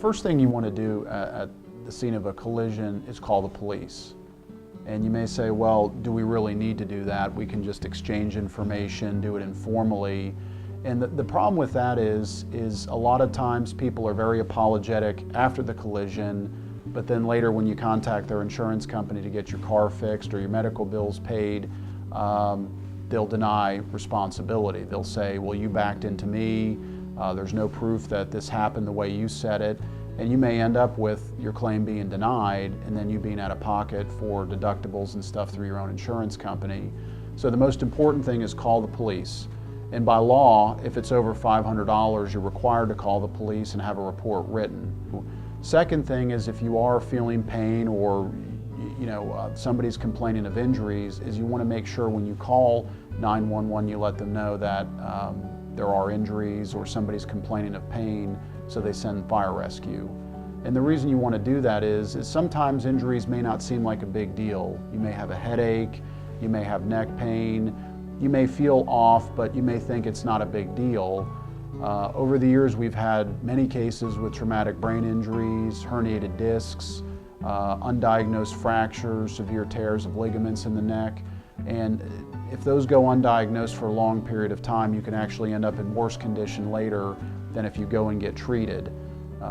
first thing you want to do at the scene of a collision is call the police. And you may say, well, do we really need to do that? We can just exchange information, do it informally. And the problem with that is a lot of times people are very apologetic after the collision, but then later when you contact their insurance company to get your car fixed or your medical bills paid, they'll deny responsibility. They'll say, well, you backed into me, there's no proof that this happened the way you said it, and you may end up with your claim being denied and then you being out of pocket for deductibles and stuff through your own insurance company. So the most important thing is call the police. And by law, if it's over $500, you're required to call the police and have a report written. Second thing is if you are feeling pain or somebody's complaining of injuries, is you want to make sure when you call 911 you let them know that there are injuries or somebody's complaining of pain, so they send fire rescue. And the reason you want to do that is sometimes injuries may not seem like a big deal. You may have a headache, you may have neck pain, you may feel off, but you may think it's not a big deal. Over the years, we've had many cases with traumatic brain injuries, herniated discs, undiagnosed fractures, severe tears of ligaments in the neck. And if those go undiagnosed for a long period of time, you can actually end up in worse condition later than if you go and get treated.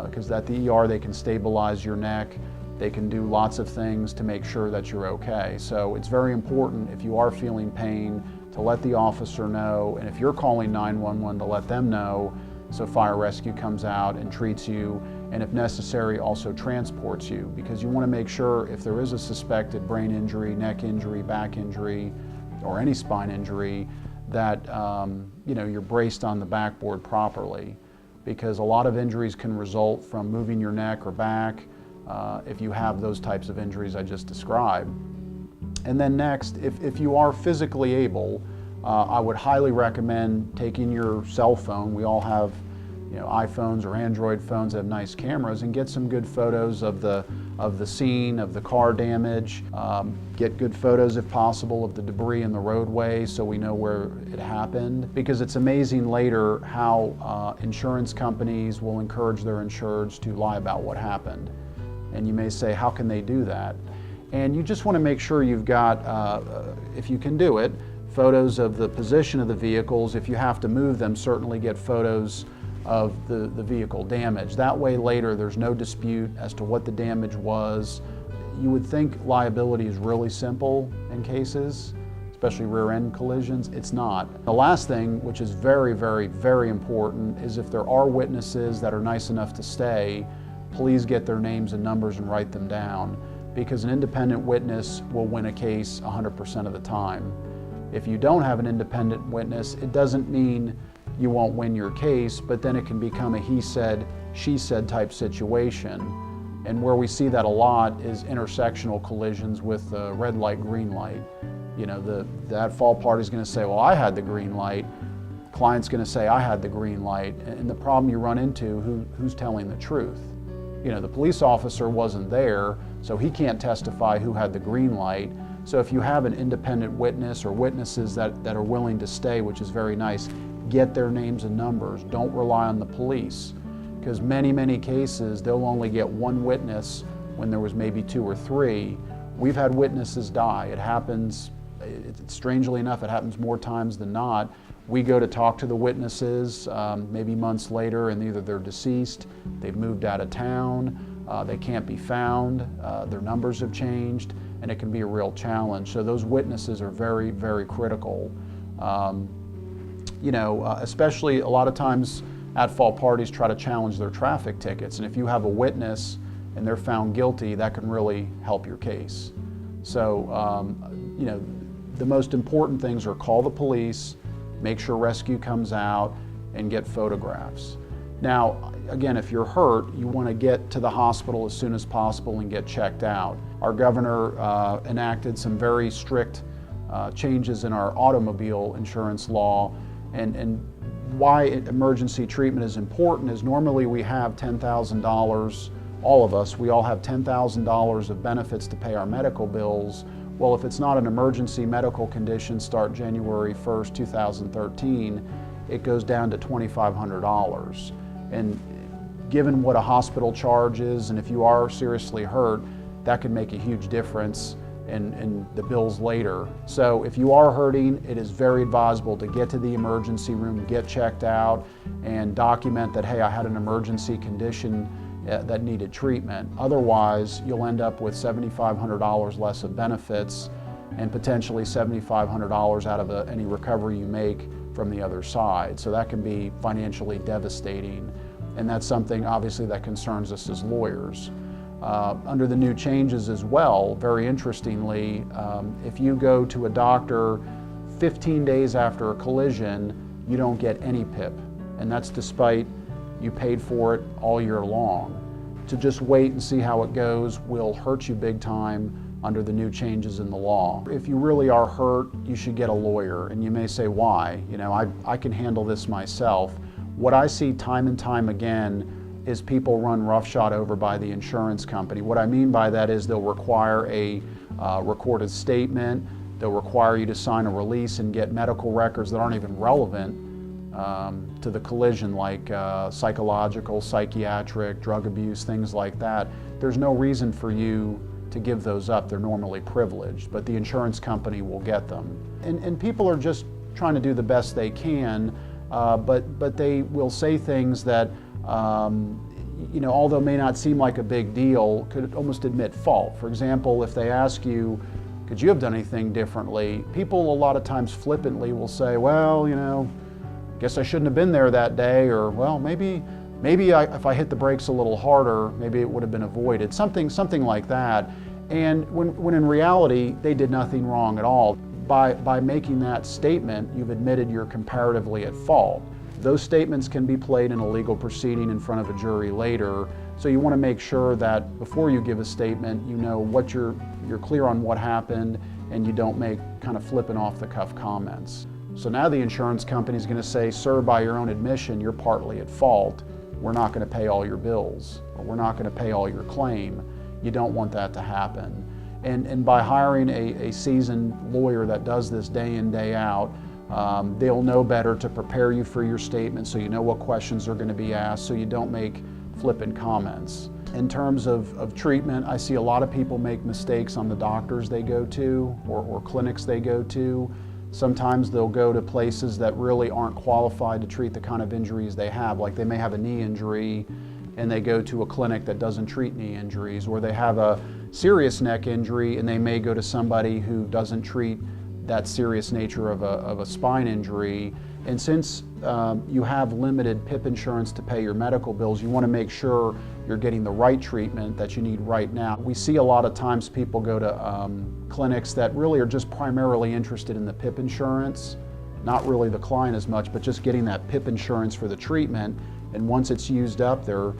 Because at the ER, they can stabilize your neck. They can do lots of things to make sure that you're okay. So it's very important if you are feeling pain to let the officer know, and if you're calling 911 to let them know, so fire rescue comes out and treats you, and if necessary also transports you, because you want to make sure if there is a suspected brain injury, neck injury, back injury, or any spine injury, that you're braced on the backboard properly, because a lot of injuries can result from moving your neck or back if you have those types of injuries I just described. And then next, if you are physically able, I would highly recommend taking your cell phone. We all have iPhones or Android phones that have nice cameras, and get some good photos of the scene, of the car damage. Get good photos if possible of the debris in the roadway so we know where it happened, because it's amazing later how insurance companies will encourage their insureds to lie about what happened. And you may say, how can they do that? And you just want to make sure you've got, if you can do it, photos of the position of the vehicles. If you have to move them, certainly get photos of the vehicle damage. That way later there's no dispute as to what the damage was. You would think liability is really simple in cases, especially rear end collisions. It's not. The last thing, which is very, very, very important, is if there are witnesses that are nice enough to stay, please get their names and numbers and write them down, because an independent witness will win a case 100% of the time. If you don't have an independent witness, it doesn't mean you won't win your case, but then it can become a he said, she said type situation. And where we see that a lot is intersectional collisions with the red light, green light. The at-fault party is going to say, well, I had the green light. Client's going to say, I had the green light. And the problem you run into, who's telling the truth? The police officer wasn't there, so he can't testify who had the green light. So if you have an independent witness or witnesses that are willing to stay, which is very nice, get their names and numbers. Don't rely on the police, because many, many cases, they'll only get one witness when there was maybe 2 or 3. We've had witnesses die. It happens, strangely enough, it happens more times than not. We go to talk to the witnesses maybe months later, and either they're deceased, they've moved out of town, they can't be found, their numbers have changed, and it can be a real challenge. So those witnesses are very, very critical. Especially a lot of times at-fault parties try to challenge their traffic tickets, and if you have a witness and they're found guilty, that can really help your case. So, the most important things are call the police, make sure rescue comes out, and get photographs. Now, again, if you're hurt, you want to get to the hospital as soon as possible and get checked out. Our governor enacted some very strict changes in our automobile insurance law, and why emergency treatment is important is normally we have $10,000, all of us, we all have $10,000 of benefits to pay our medical bills. Well, if it's not an emergency medical condition, start January 1st, 2013, it goes down to $2,500. And given what a hospital charges, and if you are seriously hurt, that could make a huge difference in the bills later. So if you are hurting, it is very advisable to get to the emergency room, get checked out, and document that, hey, I had an emergency condition that needed treatment. Otherwise, you'll end up with $7,500 less of benefits and potentially $7,500 out of any recovery you make from the other side. So that can be financially devastating, and that's something obviously that concerns us as lawyers. Under the new changes as well, very interestingly, if you go to a doctor 15 days after a collision, you don't get any PIP, and that's despite you paid for it all year long. To just wait and see how it goes will hurt you big time under the new changes in the law. If you really are hurt, you should get a lawyer, and you may say, why? You know, I can handle this myself. What I see time and time again is people run roughshod over by the insurance company. What I mean by that is they'll require a recorded statement, they'll require you to sign a release and get medical records that aren't even relevant to the collision, like psychological, psychiatric, drug abuse, things like that. There's no reason for you to give those up. They're normally privileged, but the insurance company will get them. And people are just trying to do the best they can, but they will say things that you know, although may not seem like a big deal, could almost admit fault. For example, if they ask you, could you have done anything differently? People a lot of times flippantly will say, well, you know, guess I shouldn't have been there that day, or well, maybe if I hit the brakes a little harder, maybe it would have been avoided. Something like that. And when in reality, they did nothing wrong at all. By making that statement, you've admitted you're comparatively at fault. Those statements can be played in a legal proceeding in front of a jury later, so you want to make sure that before you give a statement, you know what you're clear on what happened, and you don't make kind of flippant off the cuff comments. So now the insurance company is going to say, sir, by your own admission, you're partly at fault. We're not going to pay all your bills, or we're not going to pay all your claim. You don't want that to happen. And by hiring a seasoned lawyer that does this day in, day out, they'll know better to prepare you for your statement, so you know what questions are going to be asked, so you don't make flippant comments. In terms of treatment, I see a lot of people make mistakes on the doctors they go to or clinics they go to. Sometimes they'll go to places that really aren't qualified to treat the kind of injuries they have. Like they may have a knee injury and they go to a clinic that doesn't treat knee injuries, or they have a serious neck injury and they may go to somebody who doesn't treat that serious nature of a spine injury. And since you have limited PIP insurance to pay your medical bills, you want to make sure you're getting the right treatment that you need right now. We see a lot of times people go to clinics that really are just primarily interested in the PIP insurance, not really the client as much, but just getting that PIP insurance for the treatment. And once it's used up, they're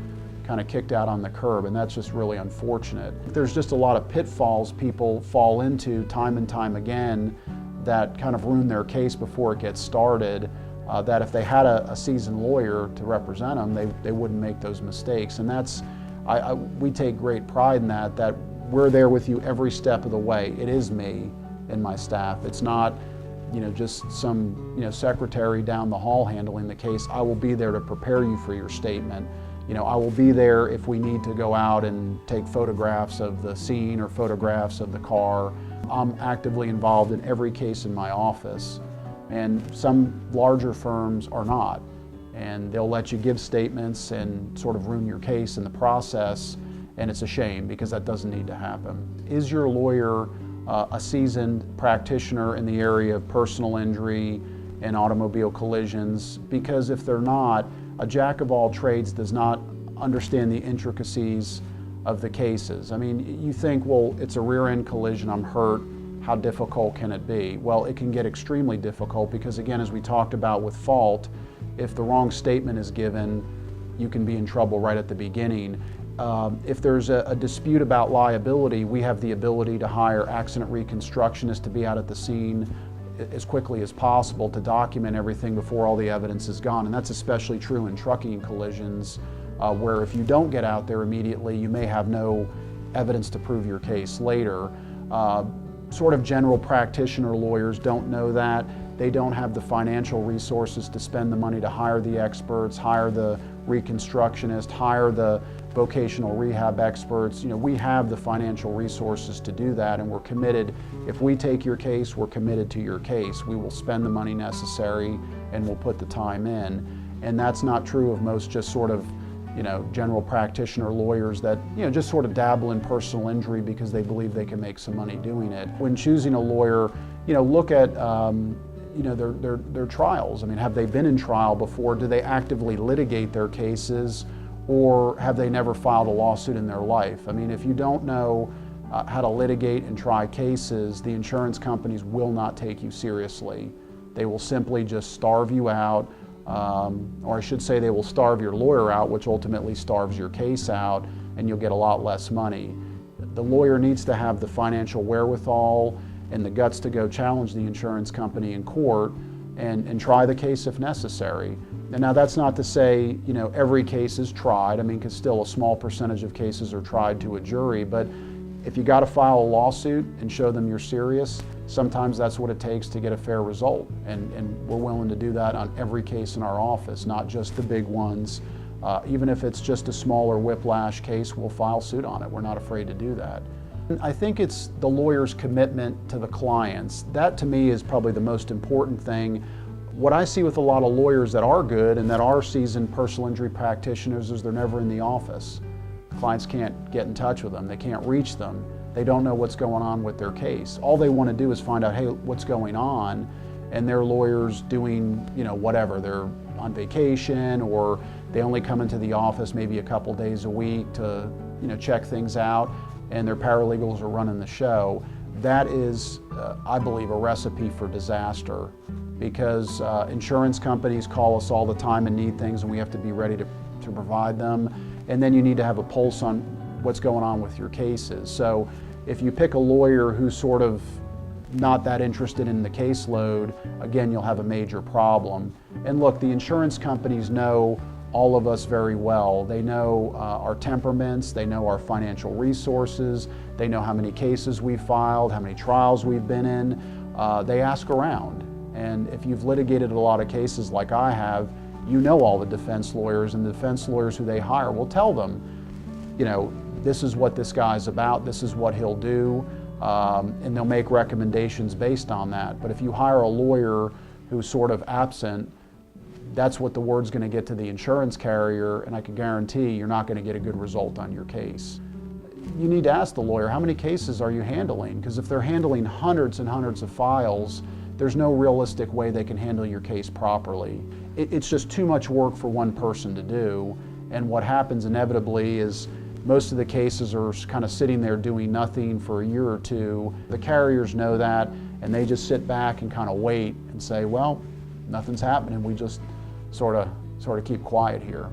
kind of kicked out on the curb, and that's just really unfortunate. There's just a lot of pitfalls people fall into time and time again that kind of ruin their case before it gets started, that if they had a seasoned lawyer to represent them, they wouldn't make those mistakes. And that's, we take great pride in that we're there with you every step of the way. It is me and my staff. It's not, you know, just some, you know, secretary down the hall handling the case. I will be there to prepare you for your statement. You know, I will be there if we need to go out and take photographs of the scene or photographs of the car. I'm actively involved in every case in my office, and some larger firms are not. And they'll let you give statements and sort of ruin your case in the process, and it's a shame because that doesn't need to happen. Is your lawyer a seasoned practitioner in the area of personal injury and automobile collisions? Because if they're not, a jack of all trades does not understand the intricacies of the cases. I mean, you think, well, it's a rear-end collision, I'm hurt, how difficult can it be? Well, it can get extremely difficult because, again, as we talked about with fault, if the wrong statement is given, you can be in trouble right at the beginning. If there's a dispute about liability, we have the ability to hire accident reconstructionists to be out at the scene as quickly as possible to document everything before all the evidence is gone. And that's especially true in trucking collisions, where if you don't get out there immediately, you may have no evidence to prove your case later. Sort of general practitioner lawyers don't know that. they don't have the financial resources to spend the money to hire the experts, hire the reconstructionist, hire the vocational rehab experts. We have the financial resources to do that, and we're committed. If we take your case, we're committed to your case. We will spend the money necessary and we'll put the time in. And that's not true of most just sort of general practitioner lawyers that just sort of dabble in personal injury because they believe they can make some money doing it. When choosing a lawyer, look at their trials. I mean, have they been in trial before? Do they actively litigate their cases, or have they never filed a lawsuit in their life? I mean, if you don't know how to litigate and try cases, the insurance companies will not take you seriously. They will simply just starve you out, or I should say they will starve your lawyer out, which ultimately starves your case out, and you'll get a lot less money. The lawyer needs to have the financial wherewithal and the guts to go challenge the insurance company in court and try the case if necessary. And now that's not to say, every case is tried. I mean, because still a small percentage of cases are tried to a jury, but if you got to file a lawsuit and show them you're serious, sometimes that's what it takes to get a fair result. And we're willing to do that on every case in our office, not just the big ones. Even if it's just a smaller whiplash case, we'll file suit on it. We're not afraid to do that. I think it's the lawyer's commitment to the clients. That to me is probably the most important thing. What I see with a lot of lawyers that are good and that are seasoned personal injury practitioners is they're never in the office. Clients can't get in touch with them. They can't reach them. They don't know what's going on with their case. All they want to do is find out, hey, what's going on? And their lawyer's doing, whatever. They're on vacation, or they only come into the office maybe a couple days a week to, check things out, and their paralegals are running the show. That is, I believe, a recipe for disaster, because insurance companies call us all the time and need things, and we have to be ready to provide them. And then you need to have a pulse on what's going on with your cases. So if you pick a lawyer who's sort of not that interested in the caseload, again, you'll have a major problem. And look, the insurance companies know all of us very well. They know our temperaments, they know our financial resources, they know how many cases we've filed, how many trials we've been in. They ask around. And if you've litigated a lot of cases like I have, you know all the defense lawyers, and the defense lawyers who they hire will tell them, this is what this guy's about, this is what he'll do, and they'll make recommendations based on that. But if you hire a lawyer who's sort of absent, that's what the word's going to get to the insurance carrier, and I can guarantee you're not going to get a good result on your case. You need to ask the lawyer, how many cases are you handling? Because if they're handling hundreds and hundreds of files, there's no realistic way they can handle your case properly. It's just too much work for one person to do, and what happens inevitably is most of the cases are kind of sitting there doing nothing for a year or two. The carriers know that, and they just sit back and kind of wait and say, well, nothing's happening, we just sort of keep quiet here.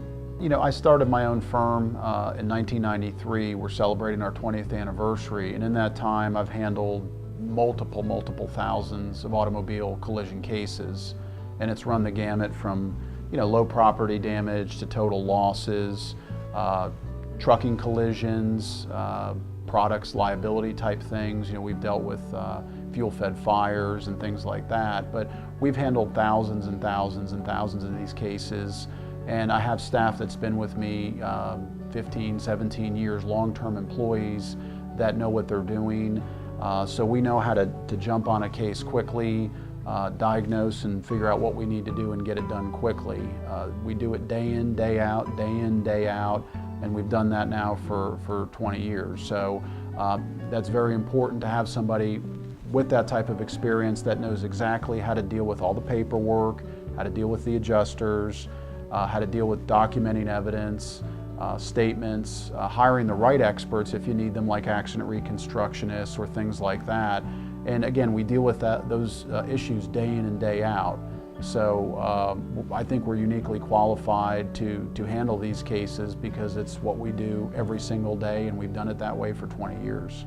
I started my own firm in 1993. We're celebrating our 20th anniversary, and in that time I've handled multiple thousands of automobile collision cases, and it's run the gamut from low property damage to total losses, trucking collisions, products liability type things. We've dealt with fuel-fed fires and things like that, but we've handled thousands and thousands and thousands of these cases, and I have staff that's been with me 15, 17 years, long-term employees that know what they're doing. So we know how to jump on a case quickly, diagnose and figure out what we need to do and get it done quickly. We do it day in, day out, day in, day out, and we've done that now for 20 years. So that's very important to have somebody with that type of experience that knows exactly how to deal with all the paperwork, how to deal with the adjusters, how to deal with documenting evidence, statements, hiring the right experts if you need them, like accident reconstructionists or things like that. And again, we deal with those issues day in and day out. So I think we're uniquely qualified to handle these cases because it's what we do every single day, and we've done it that way for 20 years.